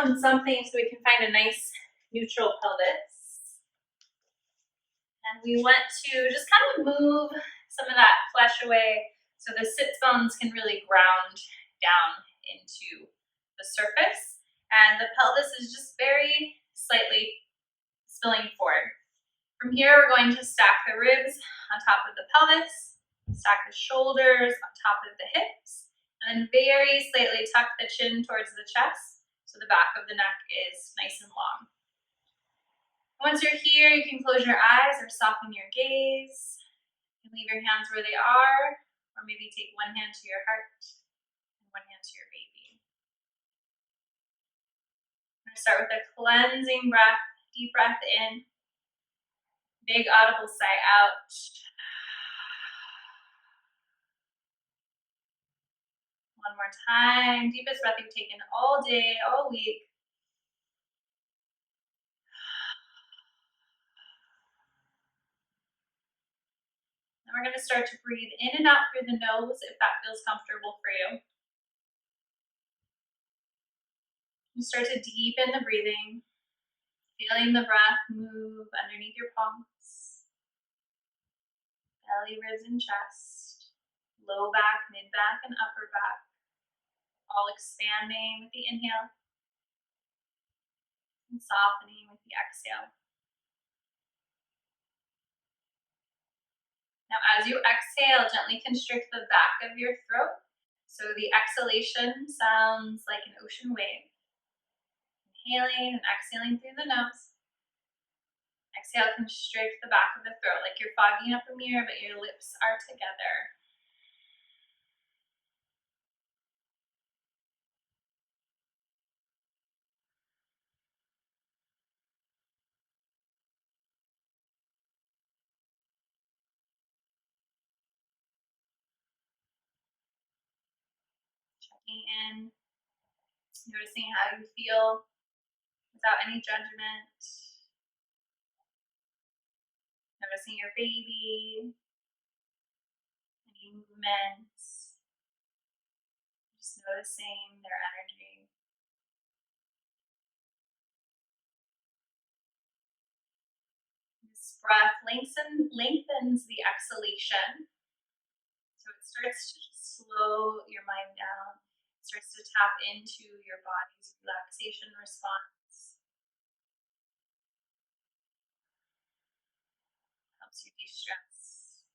on something so we can find a nice neutral pelvis. And we want to just kind of move some of that flesh away so the sits bones can really ground down into the surface. And the pelvis is just very slightly spilling forward. From here, we're going to stack the ribs on top of the pelvis, stack the shoulders on top of the hips, and then very slightly tuck the chin towards the chest so the back of the neck is nice and long. Once you're here, you can close your eyes or soften your gaze. You can leave your hands where they are, or maybe take one hand to your heart and one hand to your baby. I'm going to start with a cleansing breath, deep breath in. Big audible sigh out. One more time. Deepest breath you've taken all day, all week. Then we're going to start to breathe in and out through the nose if that feels comfortable for you. You start to deepen the breathing, feeling the breath move underneath your palms. Belly, ribs, and chest. Low back, mid back, and upper back. All expanding with the inhale and softening with the exhale. Now as you exhale, gently constrict the back of your throat. So the exhalation sounds like an ocean wave. Inhaling and exhaling through the nose. Exhale, constrict the back of the throat like you're fogging up a mirror, but your lips are together. Checking in, noticing how you feel without any judgment. Noticing your baby, any movements. Just noticing their energy. This breath lengthens the exhalation. So it starts to just slow your mind down. It starts to tap into your body's relaxation response. Helps you de-stress.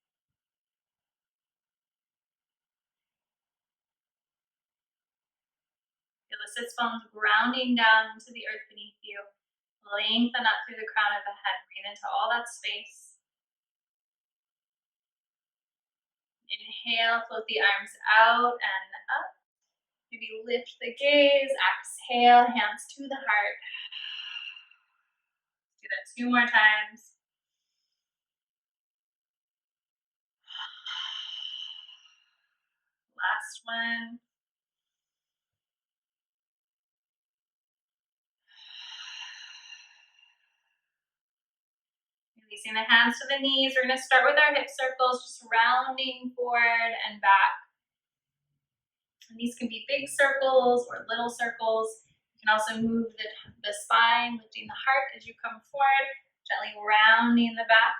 Feel the sits bones grounding down into the earth beneath you. Lengthen up through the crown of the head. Breathe into all that space. Inhale, float the arms out and up. Maybe lift the gaze. Exhale, hands to the heart. Do that 2 more times. Last one. Releasing the hands to the knees. We're going to start with our hip circles, just rounding forward and back. And these can be big circles or little circles. You can also move the spine, lifting the heart as you come forward, gently rounding the back.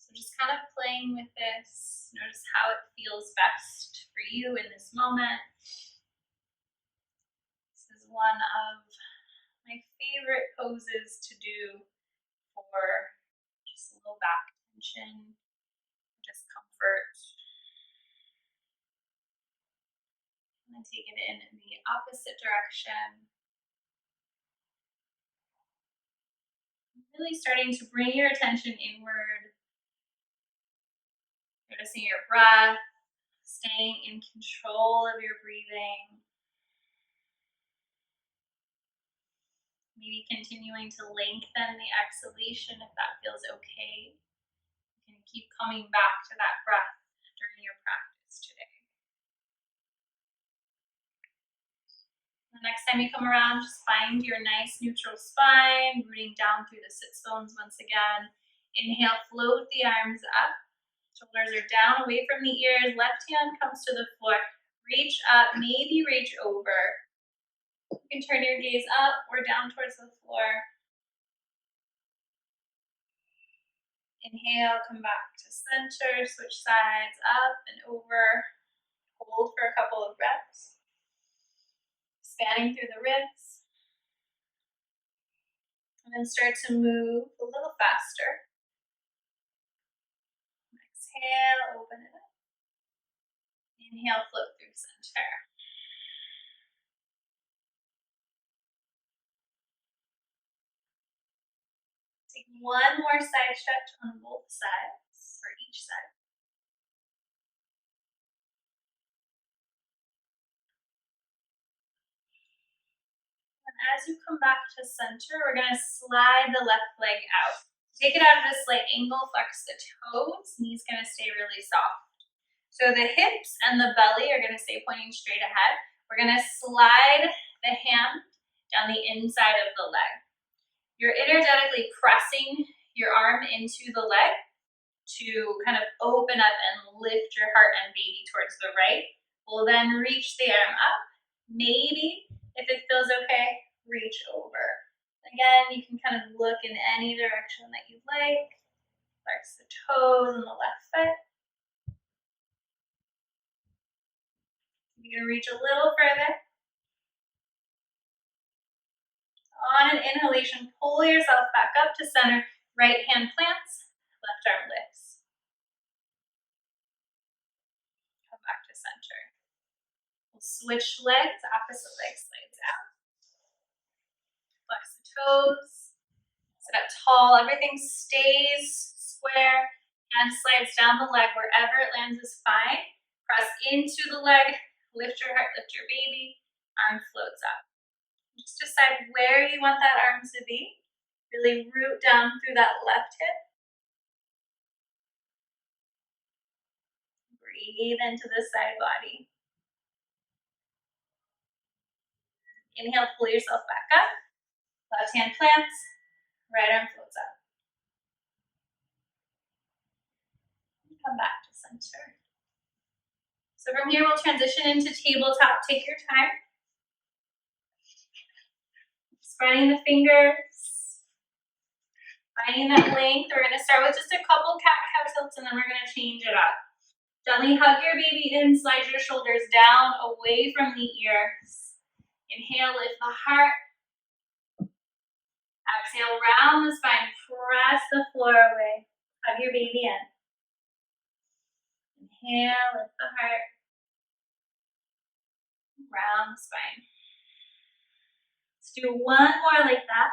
So just kind of playing with this. Notice how it feels best for you in this moment. This is one of my favorite poses to do for just a little back tension, discomfort. And then take it in the opposite direction. Really starting to bring your attention inward. Noticing your breath, staying in control of your breathing. Maybe continuing to lengthen the exhalation if that feels okay. You can keep coming back to that breath during your practice today. The next time you come around, just find your nice neutral spine, rooting down through the sits bones once again. Inhale, float the arms up. Shoulders are down away from the ears. Left hand comes to the floor. Reach up, maybe reach over. You can turn your gaze up or down towards the floor. Inhale, come back to center, switch sides up and over. Hold for a couple of breaths. Expanding through the ribs. And then start to move a little faster. Exhale, open it up. Inhale, float through center. Take one more side stretch on both sides, for each side. And as you come back to center, we're going to slide the left leg out. Take it out at a slight angle, flex the toes, knees going to stay really soft. So the hips and the belly are going to stay pointing straight ahead. We're going to slide the hand down the inside of the leg. You're energetically pressing your arm into the leg to kind of open up and lift your heart and baby towards the right. We'll then reach the arm up. Maybe, if it feels okay, reach over. Again, you can kind of look in any direction that you like. Flex the toes on the left foot. You're going to reach a little further. On an inhalation, pull yourself back up to center. Right hand plants, left arm lifts. Come back to center. We'll switch legs, opposite leg slides out. Flex the toes. Sit up tall, everything stays square. Hand slides down the leg, wherever it lands is fine. Press into the leg, lift your heart, lift your baby, arm floats up. Just decide where you want that arm to be. Really root down through that left hip. Breathe into the side body. Inhale, pull yourself back up. Left hand plants, right arm floats up. Come back to center. So from here, we'll transition into tabletop. Take your time. Spreading the fingers. Finding that length. We're going to start with just a couple cat-cow tilts, and then we're going to change it up. Gently hug your baby in. Slide your shoulders down, away from the ears. Inhale, lift the heart. Exhale, round the spine. Press the floor away. Hug your baby in. Inhale, lift the heart. Round the spine. Let's do one more like that.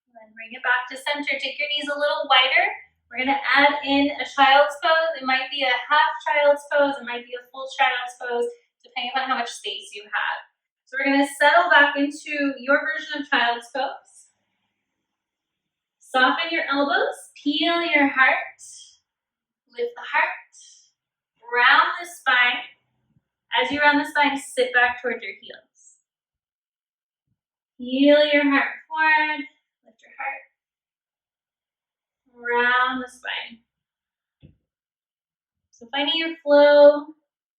And then bring it back to center. Take your knees a little wider. We're going to add in a child's pose. It might be a half child's pose. It might be a full child's pose, depending upon how much space you have. So we're going to settle back into your version of child's pose. Soften your elbows, peel your heart, lift the heart, round the spine. As you round the spine, sit back towards your heels. Peel your heart forward, lift your heart, round the spine. So finding your flow,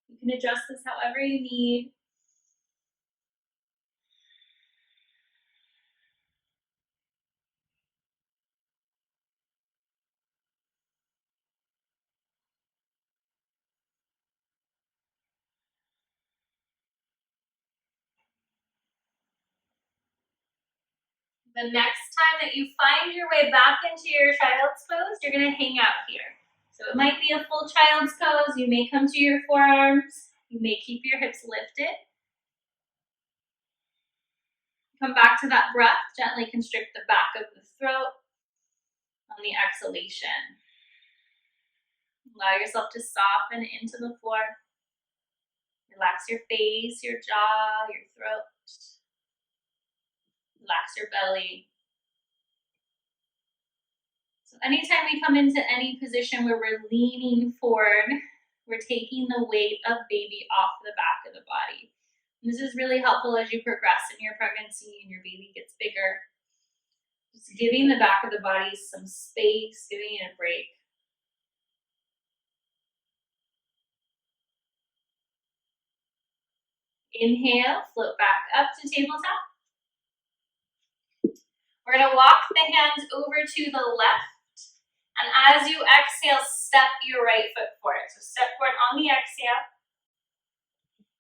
you can adjust this however you need. The next time that you find your way back into your child's pose, you're going to hang out here. So it might be a full child's pose. You may come to your forearms. You may keep your hips lifted. Come back to that breath. Gently constrict the back of the throat on the exhalation. Allow yourself to soften into the floor. Relax your face, your jaw, your throat. Relax your belly. So anytime we come into any position where we're leaning forward, we're taking the weight of baby off the back of the body. And this is really helpful as you progress in your pregnancy and your baby gets bigger. Just giving the back of the body some space, giving it a break. Inhale, float back up to tabletop. We're gonna walk the hands over to the left, and as you exhale, step your right foot forward. So step forward on the exhale.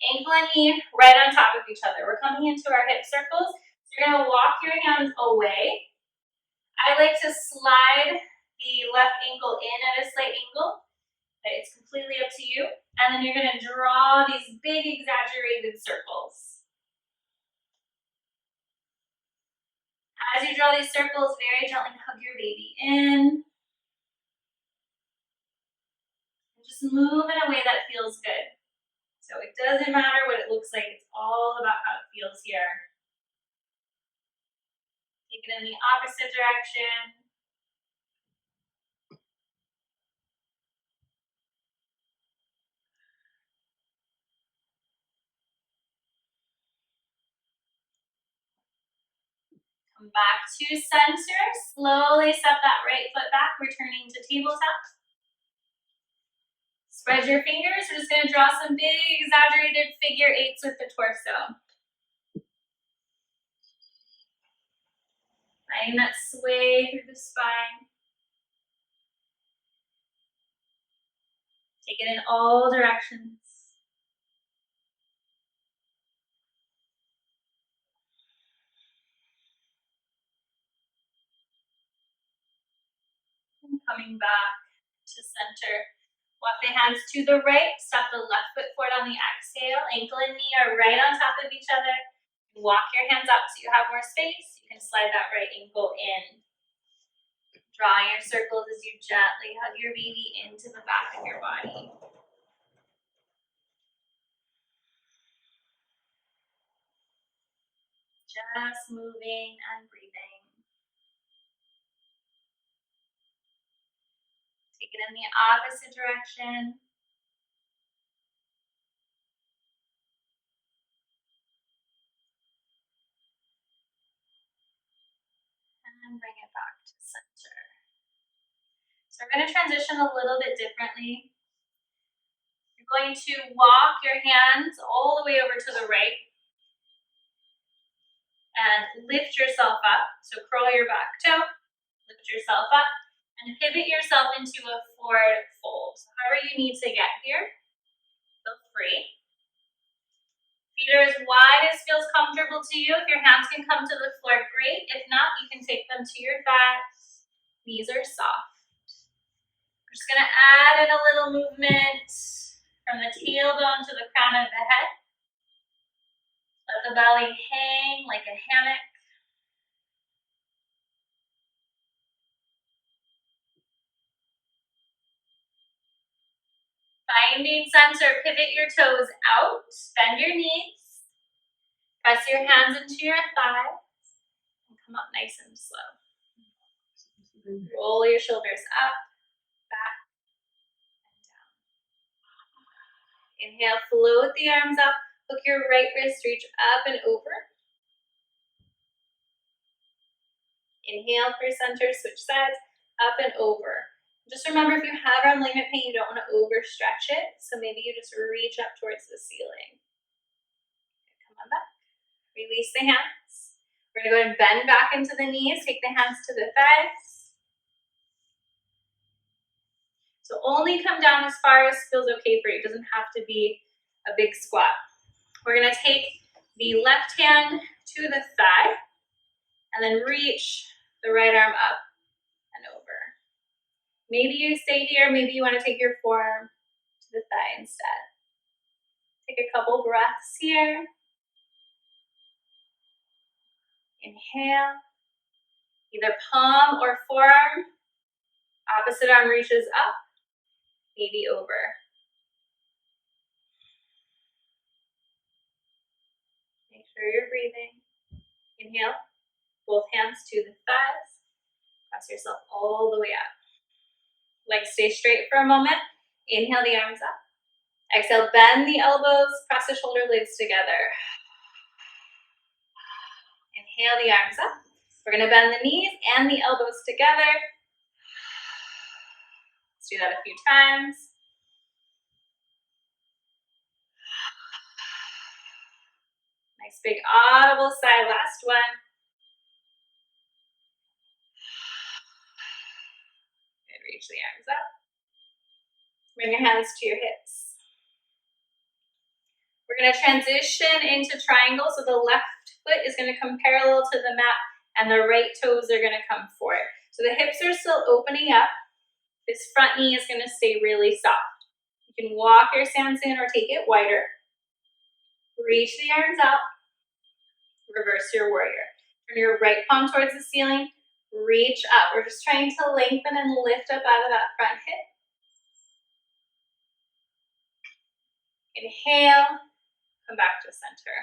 Ankle and knee right on top of each other. We're coming into our hip circles. So you're gonna walk your hands away. I like to slide the left ankle in at a slight angle. Okay, it's completely up to you. And then you're gonna draw these big exaggerated circles. As you draw these circles, very gently hug your baby in. And just move in a way that feels good. So it doesn't matter what it looks like, it's all about how it feels here. Take it in the opposite direction. Come back to center. Slowly step that right foot back, returning to tabletop. Spread your fingers. We're just going to draw some big exaggerated figure eights with the torso. Letting that sway through the spine. Take it in all directions. And coming back to center. Walk the hands to the right. Step the left foot forward on the exhale. Ankle and knee are right on top of each other. Walk your hands up so you have more space. You can slide that right ankle in. Draw your circles as you gently hug your baby into the back of your body. Just moving and breathing. Take it in the opposite direction. And bring it back to center. So we're going to transition a little bit differently. You're going to walk your hands all the way over to the right and lift yourself up. So curl your back toe, lift yourself up, and pivot yourself into a forward fold. So however you need to get here, feel free. Feet are as wide as feels comfortable to you. If your hands can come to the floor, great. If not, you can take them to your thighs. Knees are soft. We're just going to add in a little movement from the tailbone to the crown of the head. Let the belly hang like a hammock. Finding center, pivot your toes out, bend your knees, press your hands into your thighs, and come up nice and slow. Roll your shoulders up, back, and down. Inhale, float the arms up, hook your right wrist, reach up and over. Inhale for center, switch sides, up and over. Just remember, if you have arm ligament pain, you don't want to overstretch it, so maybe you just reach up towards the ceiling. Come on back. Release the hands. We're going to go ahead and bend back into the knees, take the hands to the thighs. So only come down as far as feels okay for you. It doesn't have to be a big squat. We're going to take the left hand to the thigh and then reach the right arm up and over. Maybe you stay here, maybe you want to take your forearm to the thigh instead. Take a couple breaths here. Inhale. Either palm or forearm. Opposite arm reaches up, maybe over. Make sure you're breathing. Inhale. Both hands to the thighs. Press yourself all the way up. Legs stay straight for a moment. Inhale the arms up. Exhale, bend the elbows, press the shoulder blades together. Inhale the arms up. We're going to bend the knees and the elbows together. Let's do that a few times. Nice big audible sigh, last one. Good, reach the arms up. Bring your hands to your hips. We're gonna transition into triangle, so the left foot is gonna come parallel to the mat and the right toes are gonna come forward. So the hips are still opening up. This front knee is gonna stay really soft. You can walk your stance in or take it wider. Reach the arms out. Reverse your warrior. Turn your right palm towards the ceiling. Reach up. We're just trying to lengthen and lift up out of that front hip. Inhale, come back to center.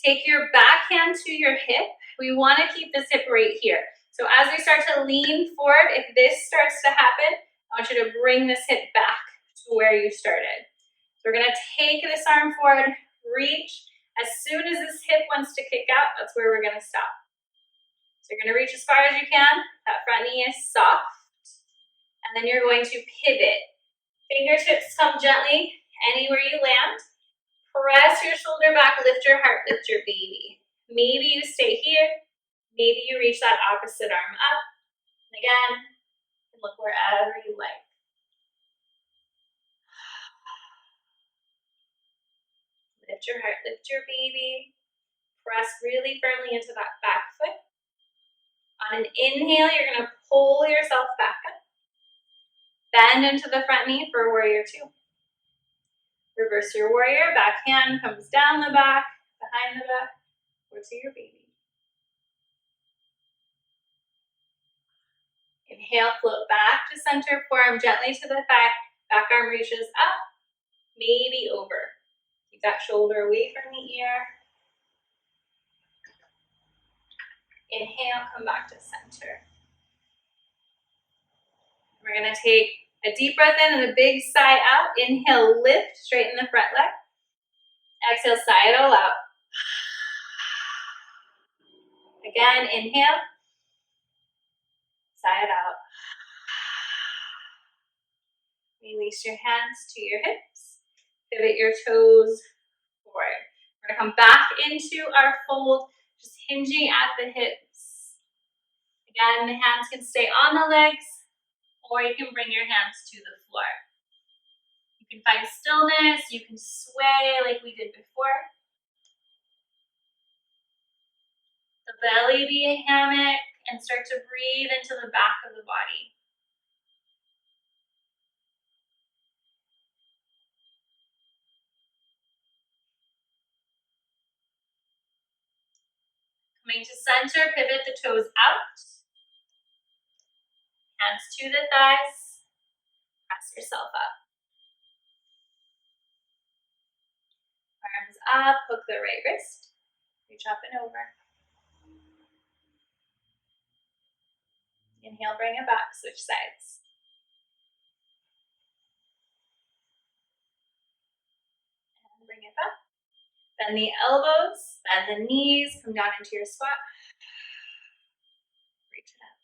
Take your back hand to your hip. We want to keep this hip right here. So as we start to lean forward, if this starts to happen, I want you to bring this hip back to where you started. So we're going to take this arm forward, reach. As soon as this hip wants to kick out, that's where we're going to stop. So you're going to reach as far as you can. That front knee is soft. And then you're going to pivot. Fingertips come gently anywhere you land. Press your shoulder back, lift your heart, lift your baby. Maybe you stay here. Maybe you reach that opposite arm up. And again, look wherever you like. Lift your heart, lift your baby. Press really firmly into that back foot. On an inhale, you're going to pull yourself back up. Bend into the front knee for warrior two. Reverse your warrior, back hand comes down the back, behind the back, or to your baby. Inhale, float back to center, forearm gently to the thigh, back arm reaches up, maybe over. Keep that shoulder away from the ear. Inhale, come back to center. We're gonna take a deep breath in and a big sigh out. Inhale, lift, straighten the front leg. Exhale, sigh it all out. Again, inhale. Sigh it out. Release your hands to your hips. Pivot your toes forward. We're gonna come back into our fold, just hinging at the hips. Again, the hands can stay on the legs, or you can bring your hands to the floor. You can find stillness, you can sway like we did before. The belly be a hammock and start to breathe into the back of the body. Coming to center, pivot the toes out. Hands to the thighs. Press yourself up. Arms up, hook the right wrist. Reach up and over. Inhale, bring it back, switch sides. And bring it back. Bend the elbows, bend the knees, come down into your squat. Reach it up.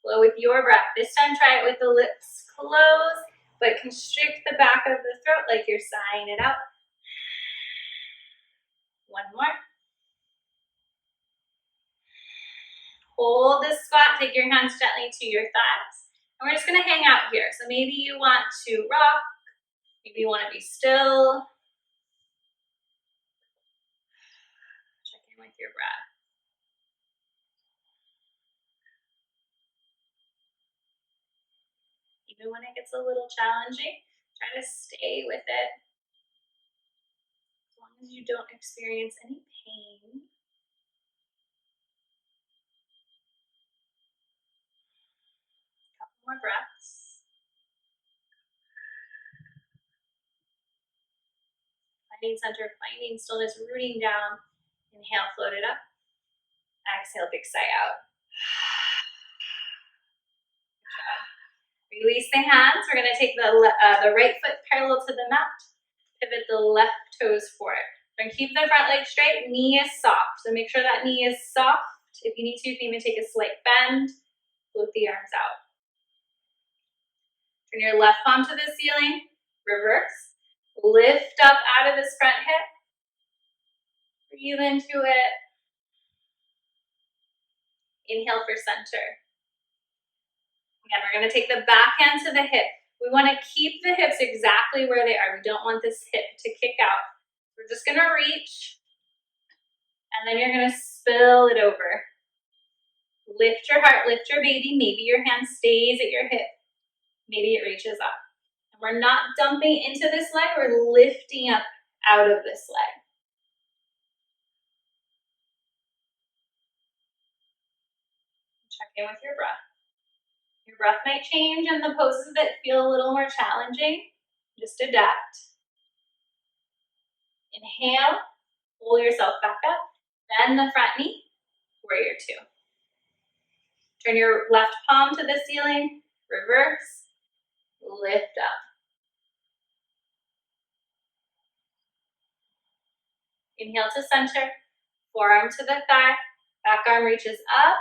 Flow with your breath. This time try it with the lips closed, but constrict the back of the throat like you're sighing it out. One more. Hold this squat, take your hands gently to your thighs. And we're just gonna hang out here. So maybe you want to rock, maybe you wanna be still. Check in with your breath. Even when it gets a little challenging, try to stay with it. As long as you don't experience any pain. More breaths. Finding center, finding stillness, rooting down. Inhale, float it up. Exhale, big sigh out. Release the hands. We're going to take the right foot parallel to the mat. Pivot the left toes forward. We're going to keep the front leg straight. Knee is soft. So make sure that knee is soft. If you need to, you can even take a slight bend. Float the arms out. Turn your left palm to the ceiling, reverse. Lift up out of this front hip. Breathe into it. Inhale for center. Again, we're going to take the back hand to the hip. We want to keep the hips exactly where they are. We don't want this hip to kick out. We're just going to reach, and then you're going to spill it over. Lift your heart, lift your baby. Maybe your hand stays at your hip. Maybe it reaches up. And we're not dumping into this leg, we're lifting up out of this leg. Check in with your breath. Your breath might change in the poses that feel a little more challenging. Just adapt. Inhale, pull yourself back up. Bend the front knee, warrior two. Turn your left palm to the ceiling, reverse, lift up. Inhale to center, forearm to the thigh, back arm reaches up.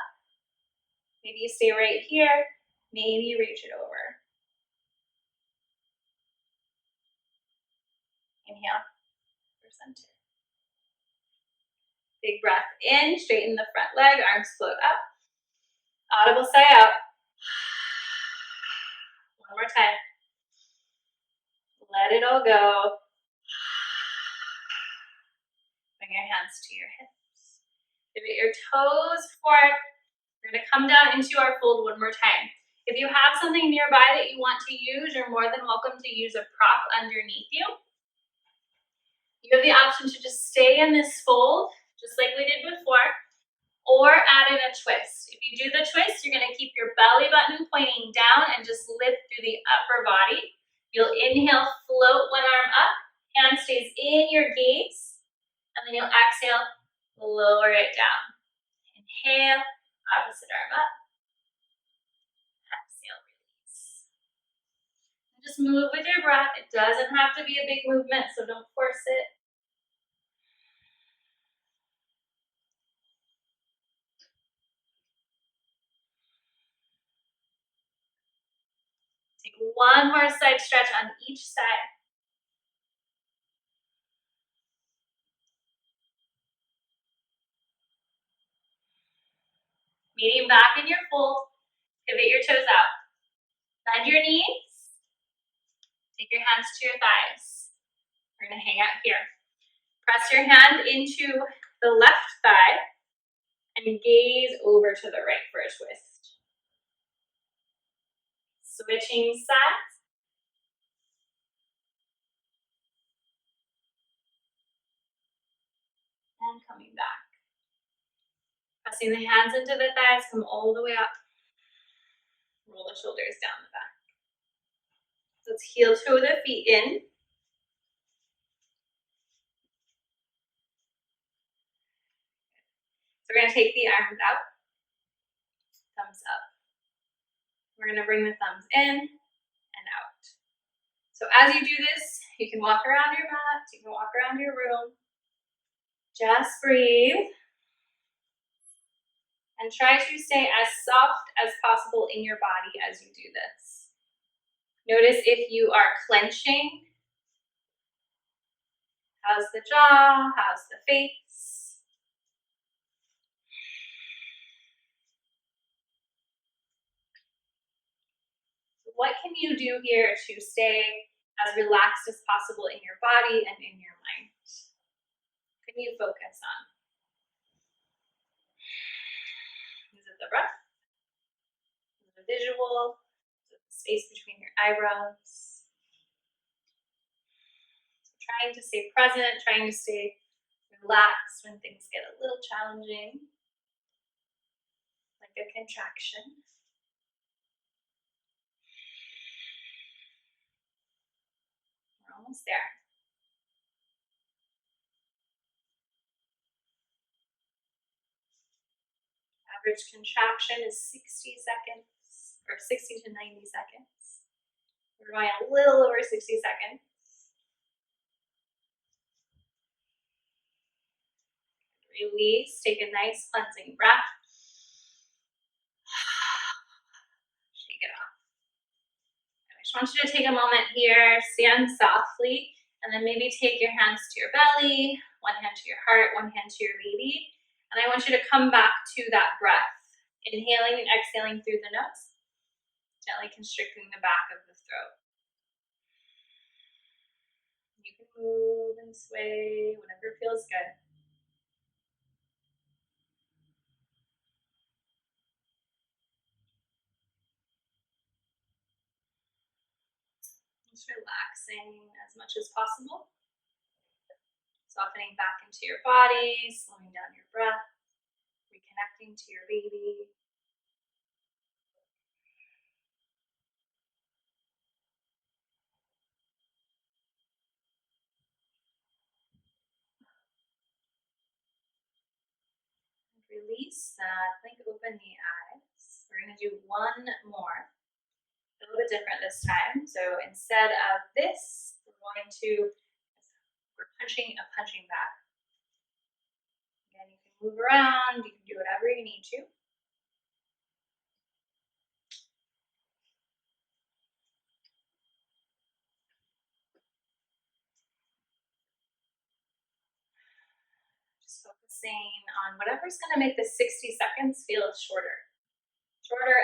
Maybe you stay right here, maybe you reach it over. Inhale for center. Big breath in, straighten the front leg, arms float up. Audible sigh out. One more time. Let it all go. Bring your hands to your hips. Pivot your toes forward. We're going to come down into our fold one more time. If you have something nearby that you want to use, you're more than welcome to use a prop underneath you. You have the option to just stay in this fold, just like we did before, or add in a twist. If you do the twist, you're going to keep your belly button pointing down and just lift through the upper body. You'll inhale, float one arm up, hand stays in your gaze, and then you'll exhale, lower it down. Inhale, opposite arm up. Exhale, release. And just move with your breath. It doesn't have to be a big movement, so don't force it. Take one more side stretch on each side. Meeting back in your fold. Pivot your toes out. Bend your knees. Take your hands to your thighs. We're going to hang out here. Press your hand into the left thigh and gaze over to the right for a twist. Switching sides. And coming back. Pressing the hands into the thighs, come all the way up. Roll the shoulders down the back. Let's heel toe the feet in. So we're going to take the arms out, thumbs up. We're going to bring the thumbs in and out. So as you do this, you can walk around your mat, you can walk around your room. Just breathe. And try to stay as soft as possible in your body as you do this. Notice if you are clenching. How's the jaw? How's the face? What can you do here to stay as relaxed as possible in your body and in your mind? What can you focus on? Is it the breath? Is it the visual? Is it the space between your eyebrows? So trying to stay present, trying to stay relaxed when things get a little challenging, like a contraction. We're almost there. Average contraction is 60 seconds, or 60 to 90 seconds. We're going a little over 60 seconds. Release, take a nice cleansing breath. Shake it off. I just want you to take a moment here, stand softly, And then maybe take your hands to your belly, one hand to your heart, one hand to your baby. And I want you to come back to that breath, inhaling and exhaling through the nose, gently constricting the back of the throat. You can move and sway, whatever feels good. Just relaxing as much as possible. Softening back into your body, slowing down your breath, reconnecting to your baby. Release that, blink open the eyes. We're gonna do one more, a little bit different this time. So instead of this, we're punching a punching bag. Again, you can move around, you can do whatever you need to. Just focusing on whatever's gonna make the 60 seconds feel shorter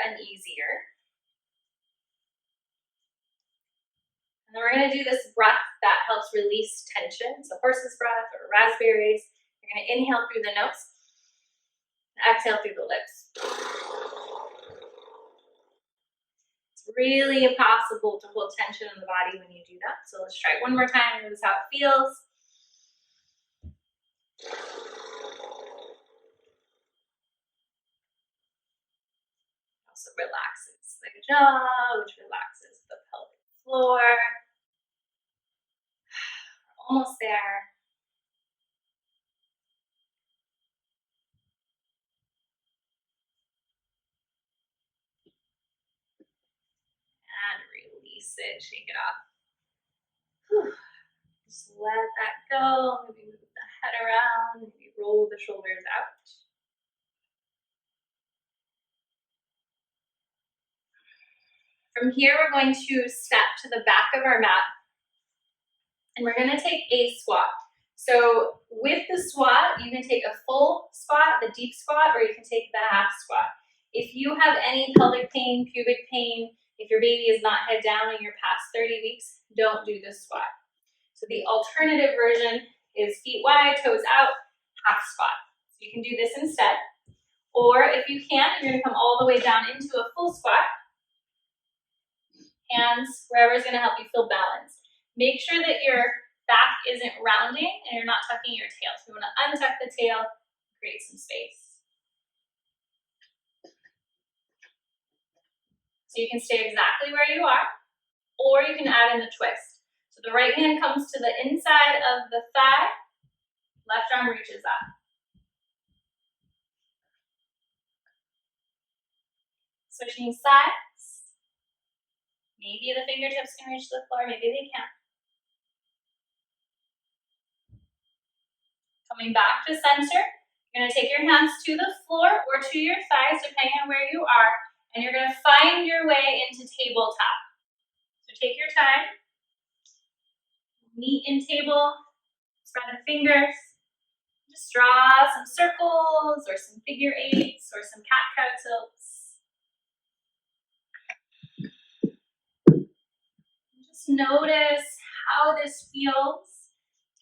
and easier. And then we're gonna do this breath that helps release tension. So horse's breath or raspberries. You're gonna inhale through the nose, exhale through the lips. It's really impossible to hold tension in the body when you do that. So let's try it one more time. Notice how it feels. Also relaxes the jaw, which relaxes the pelvic floor. We're almost there. And release it, shake it off. Whew. Just let that go. Maybe move the head around, maybe roll the shoulders out. From here, we're going to step to the back of our mat, and we're gonna take a squat. So with the squat, you can take a full squat, the deep squat, or you can take the half squat. If you have any pelvic pain, pubic pain, if your baby is not head down and you're past 30 weeks, don't do this squat. So the alternative version is feet wide, toes out, half squat. So you can do this instead. Or if you can't, you're gonna come all the way down into a full squat. Hands wherever is gonna help you feel balanced. Make sure that your back isn't rounding and you're not tucking your tail. So you wanna untuck the tail, create some space. So you can stay exactly where you are, or you can add in the twist. So the right hand comes to the inside of the thigh, left arm reaches up. Switching sides. Maybe the fingertips can reach the floor, maybe they can't. Coming back to center, you're gonna take your hands to the floor or to your thighs, depending on where you are, and you're gonna find your way into tabletop. So take your time, meet in table, spread the fingers, just draw some circles or some figure eights or some cat-cow tilts. Just notice how this feels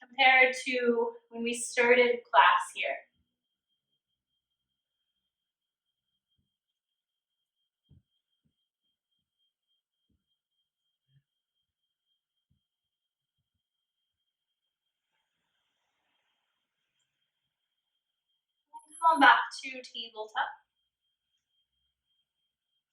compared to when we started class here. Come back to tabletop.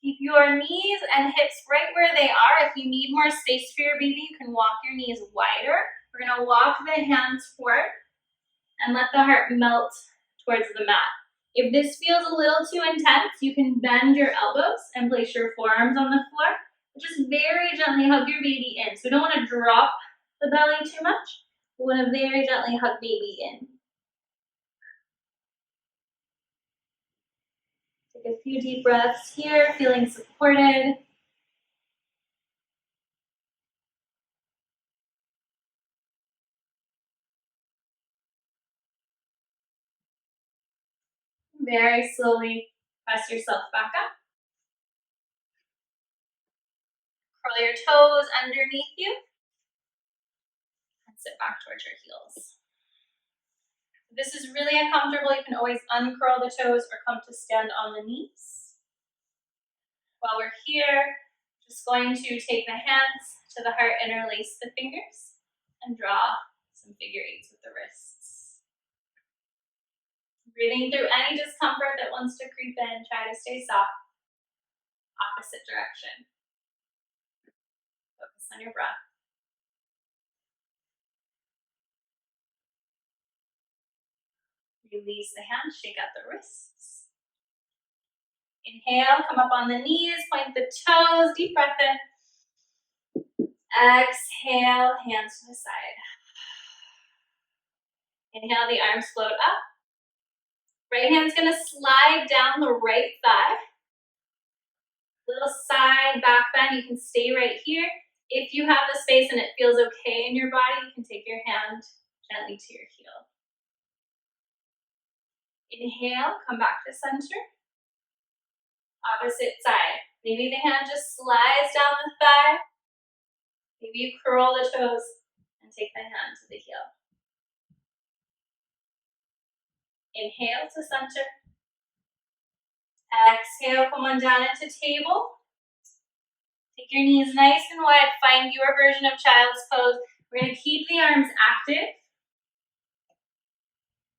Keep your knees and hips right where they are. If you need more space for your baby, you can walk your knees wider. We're gonna walk the hands forward and let the heart melt towards the mat. If this feels a little too intense, you can bend your elbows and place your forearms on the floor. Just very gently hug your baby in. So we don't wanna drop the belly too much. We wanna very gently hug baby in. Take a few deep breaths here, feeling supported. Very slowly press yourself back up. Curl your toes underneath you and sit back towards your heels. If this is really uncomfortable, you can always uncurl the toes or come to stand on the knees. While we're here, just going to take the hands to the heart, interlace the fingers, and draw some figure eights with the wrists. Breathing through any discomfort that wants to creep in, try to stay soft. Opposite direction. Focus on your breath. Release the hands, shake out the wrists. Inhale, come up on the knees, point the toes, deep breath in. Exhale, hands to the side. Inhale, the arms float up. Right hand's gonna slide down the right thigh. Little side back bend, you can stay right here. If you have the space and it feels okay in your body, you can take your hand gently to your heel. Inhale, come back to center. Opposite side. Maybe the hand just slides down the thigh. Maybe you curl the toes and take the hand to the heel. Inhale to center. Exhale, come on down into table. Take your knees nice and wide. Find your version of child's pose. We're going to keep the arms active.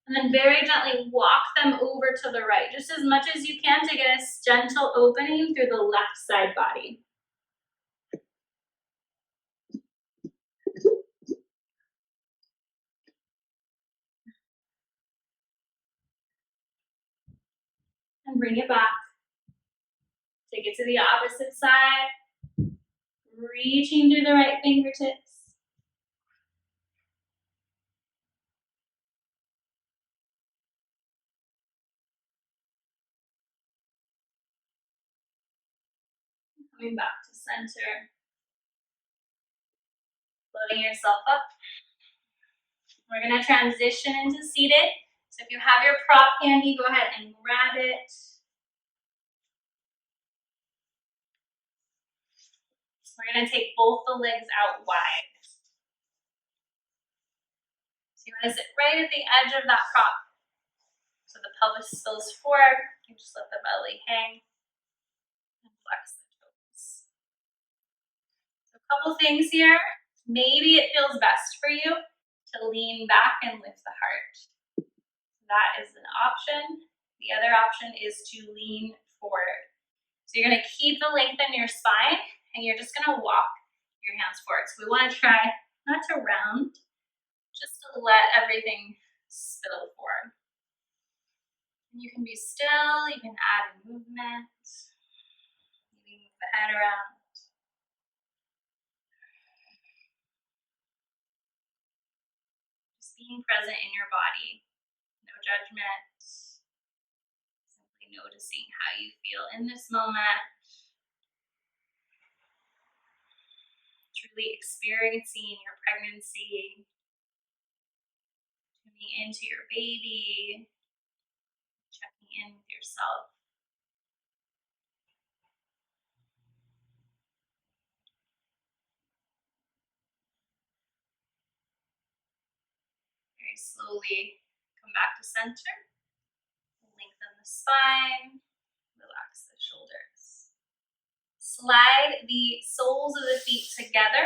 And then very gently walk them over to the right, just as much as you can to get a gentle opening through the left side body. And bring it back. Take it to the opposite side. Reaching through the right fingertips. Coming back to center. Loading yourself up. We're going to transition into seated. So if you have your prop handy, go ahead and grab it. We're going to take both the legs out wide. So you want to sit right at the edge of that prop. So the pelvis spills forward. You just let the belly hang and flex the toes. So a couple things here. Maybe it feels best for you to lean back and lift the heart. That is an option. The other option is to lean forward. So you're going to keep the length in your spine and you're just going to walk your hands forward. So we want to try not to round, just to let everything spill forward. And you can be still, you can add a movement, maybe move the head around. Just being present in your body, no judgment, simply noticing how you feel in this moment. Truly experiencing your pregnancy, tuning into your baby, checking in with yourself. Very slowly come back to center, lengthen the spine, relax the shoulders. Slide the soles of the feet together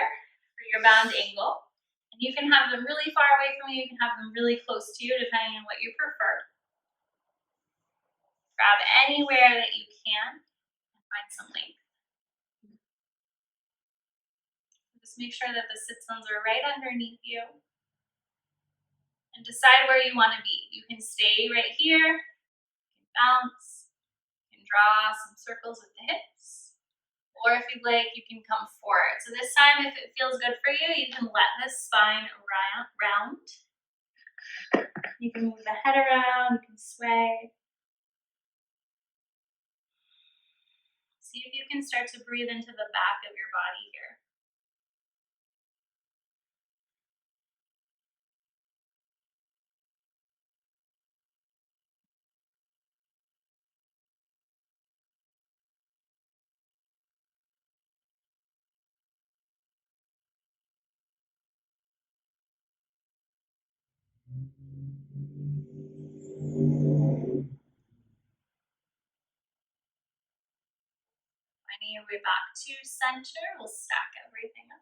for your bound angle. And you can have them really far away from you, you can have them really close to you, depending on what you prefer. Grab anywhere that you can and find some length. Just make sure that the sit bones are right underneath you. And decide where you want to be. You can stay right here, you can bounce, you can draw some circles with the hips. Or if you'd like, you can come forward. So this time, if it feels good for you, you can let the spine round. You can move the head around, you can sway. See if you can start to breathe into the back of your body here. Finding your way back to center, we'll stack everything up.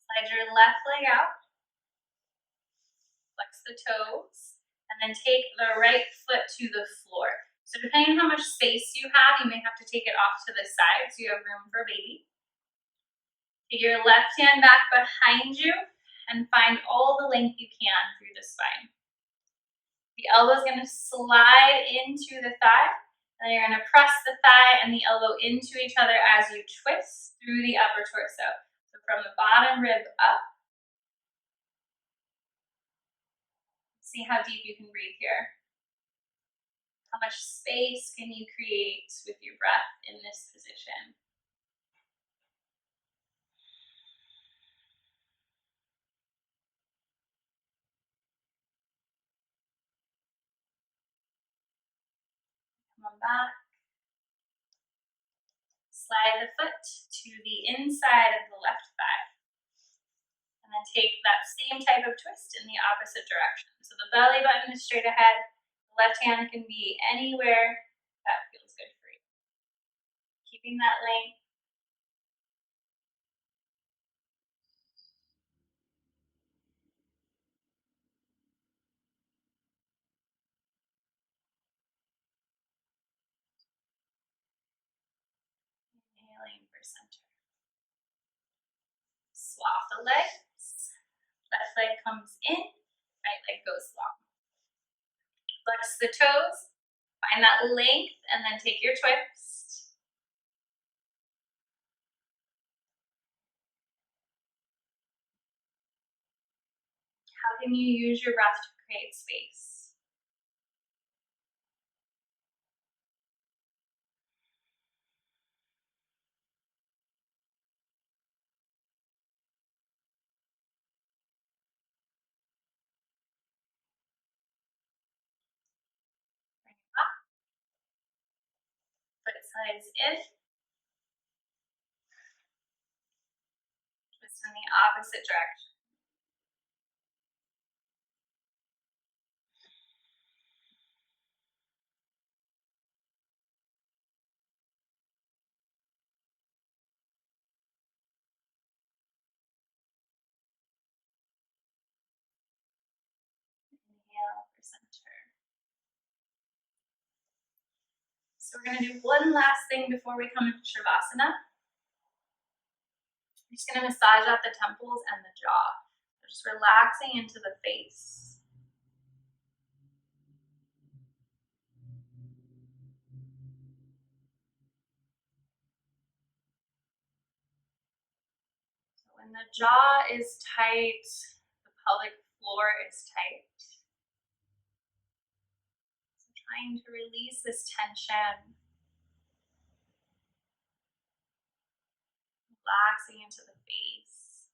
Slide your left leg out, flex the toes, and then take the right foot to the floor. So depending on how much space you have, you may have to take it off to the side so you have room for baby. Take your left hand back behind you and find all the length you can through the spine. The elbow is going to slide into the thigh, and you're going to press the thigh and the elbow into each other as you twist through the upper torso. So from the bottom rib up. See how deep you can breathe here. How much space can you create with your breath in this position? Come on back. Slide the foot to the inside of the left thigh. And then take that same type of twist in the opposite direction. So the belly button is straight ahead. The left hand can be anywhere that feels good for you. Keeping that length. Inhaling for center. Swap the legs. Left leg comes in, right leg goes long. Flex the toes, find that length, and then take your twist. How can you use your breath to create space? Bring it up. Foot slides in. Twist in the opposite direction. Inhale for center. So we're going to do one last thing before we come into Shavasana. I'm just going to massage out the temples and the jaw. So just relaxing into the face. So when the jaw is tight, the pelvic floor is tight. So trying to release this tension. Relaxing into the face.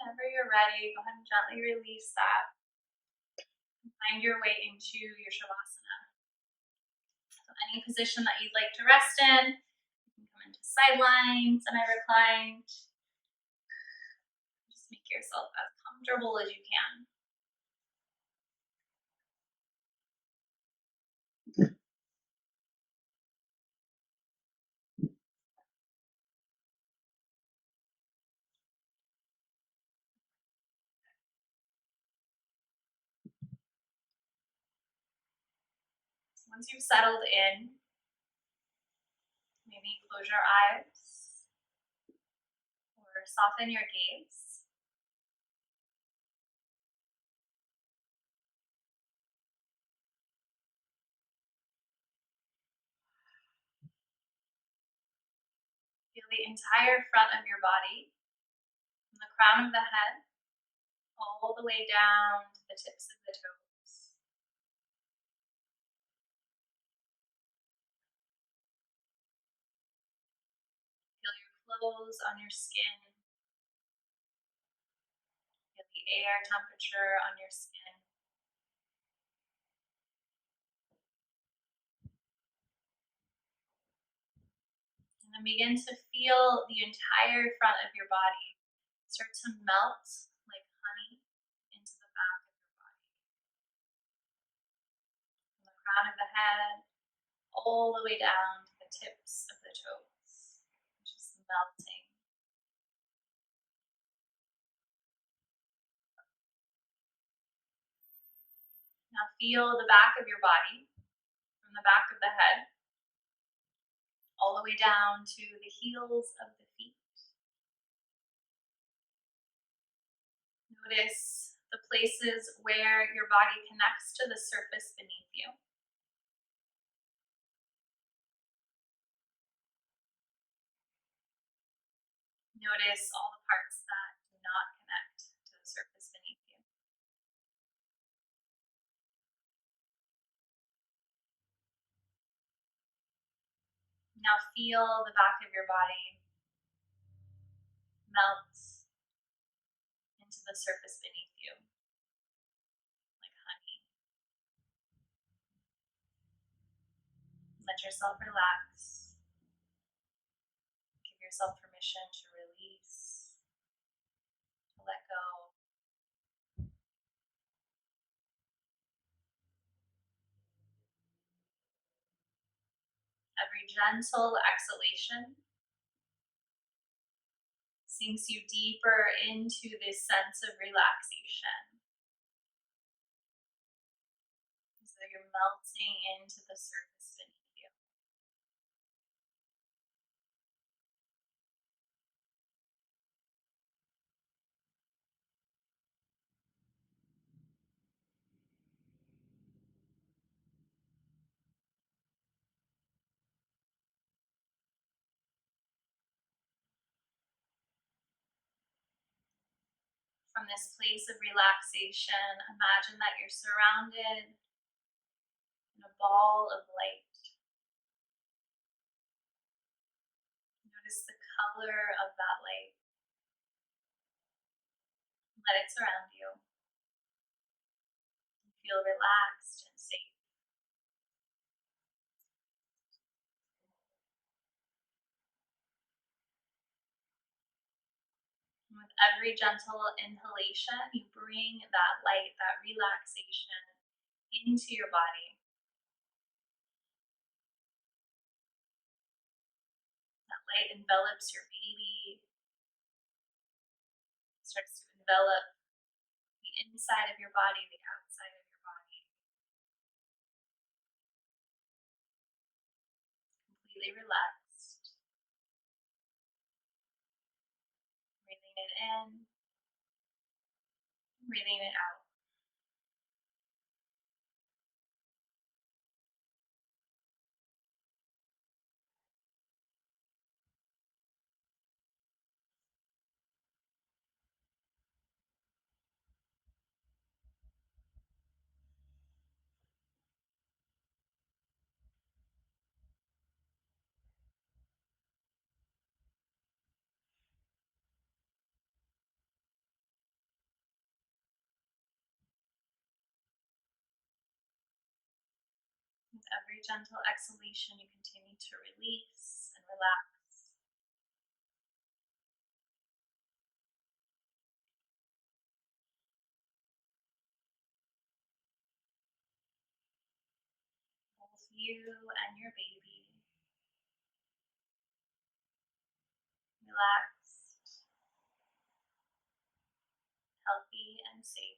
Whenever you're ready, go ahead and gently release that. And find your way into your Shavasana. So any position that you'd like to rest in, you can come into sideline, semi-reclined. Just make yourself as comfortable as you can. So once you've settled in, maybe close your eyes or soften your gaze. Feel the entire front of your body, from the crown of the head all the way down to the tips of the toes. toes on your skin. Feel the air temperature on your skin. And then begin to feel the entire front of your body start to melt like honey into the back of your body. From the crown of the head all the way down to the tips of the toes. Just melting. Now feel the back of your body, from the back of the head all the way down to the heels of the feet. Notice the places where your body connects to the surface beneath you. Notice all the parts that do not connect to the surface beneath you. Now feel the back of your body melt into the surface beneath you like honey. Let yourself relax. Give yourself permission to release, to let go. Every gentle exhalation sinks you deeper into this sense of relaxation. So you're melting into the surface beneath you. From this place of relaxation, imagine that you're surrounded in a ball of light. Notice the color of that light. Let it surround you. You feel relaxed and safe. And with every gentle inhalation, you bring that light, that relaxation into your body. That light envelops your baby, starts to envelop the inside of your body, the outside of your body. Completely relaxed. Breathing it in, breathing it out. With every gentle exhalation, you continue to release and relax. Both you and your baby relaxed, healthy, and safe.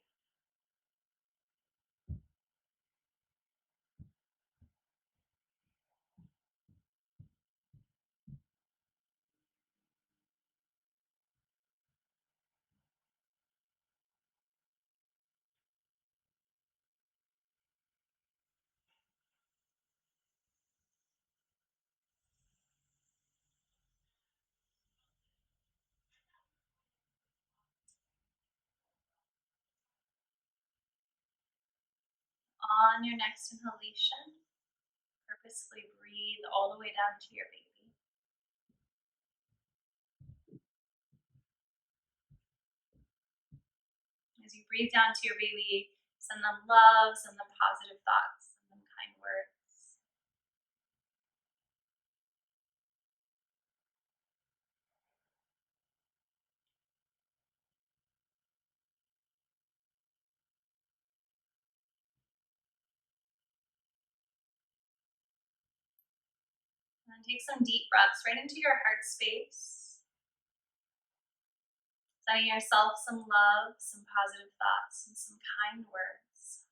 On your next inhalation, purposefully breathe all the way down to your baby. breathe down to your baby, send them love, send them positive thoughts, send them kind words. And then take some deep breaths right into your heart space, sending yourself some love, some positive thoughts, and some kind words.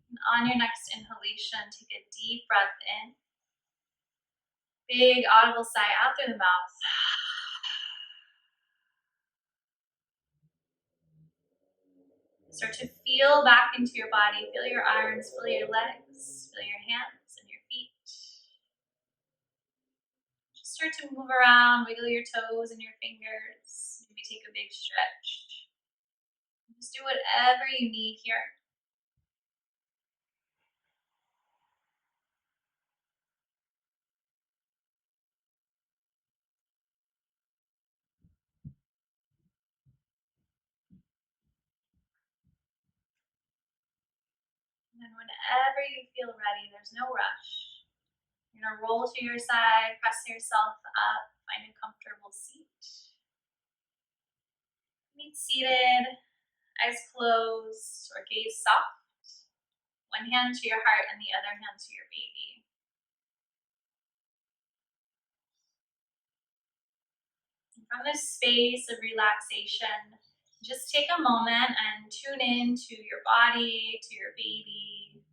And on your next inhalation, take a deep breath in. Big audible sigh out through the mouth. Start to feel back into your body. Feel your arms, feel your legs, feel your hands and your feet. Just start to move around, wiggle your toes and your fingers. Maybe take a big stretch. Just do whatever you need here. And then whenever you feel ready, there's no rush. You're gonna roll to your side, press yourself up, find a comfortable seat. Meet seated, eyes closed, or gaze soft. One hand to your heart and the other hand to your baby. And from this space of relaxation, just take a moment and tune in to your body, to your baby.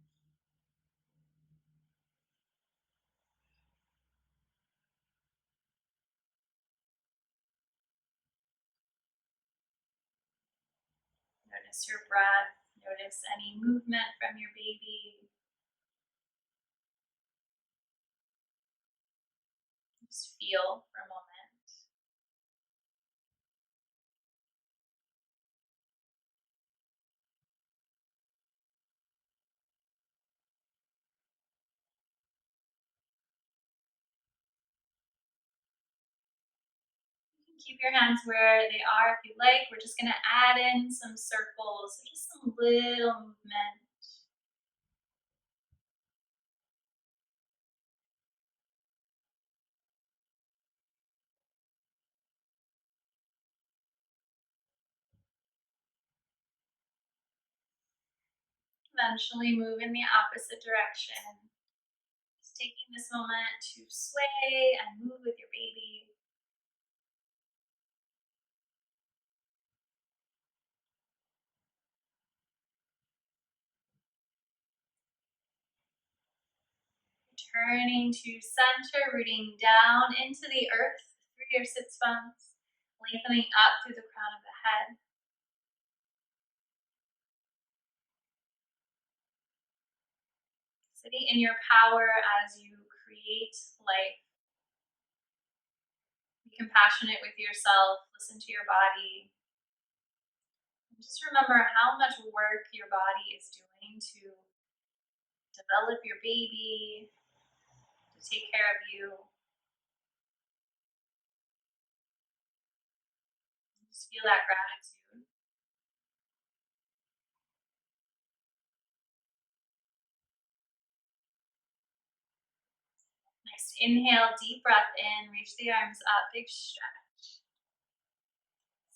Notice your breath. Notice any movement from your baby. Just feel for a moment. You can keep your hands where they are if you like. We're just going to add in some circles, just some little movement. Eventually move in the opposite direction. Just taking this moment to sway and move with your baby. Turning to center, rooting down into the earth through your sits bones, lengthening up through the crown of the head. Sitting in your power as you create life. Be compassionate with yourself, listen to your body. And just remember how much work your body is doing to develop your baby, to take care of you. Just feel that gratitude. Next, inhale, deep breath in, reach the arms up, big stretch.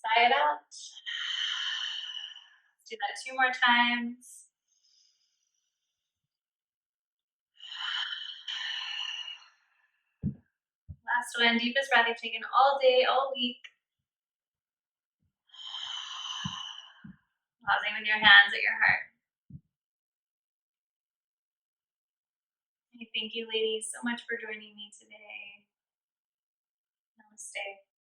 Sigh it out. Let's do that 2 more times. Last one, deepest breath you've taken all day, all week. Pausing with your hands at your heart. Thank you, ladies, so much for joining me today. Namaste.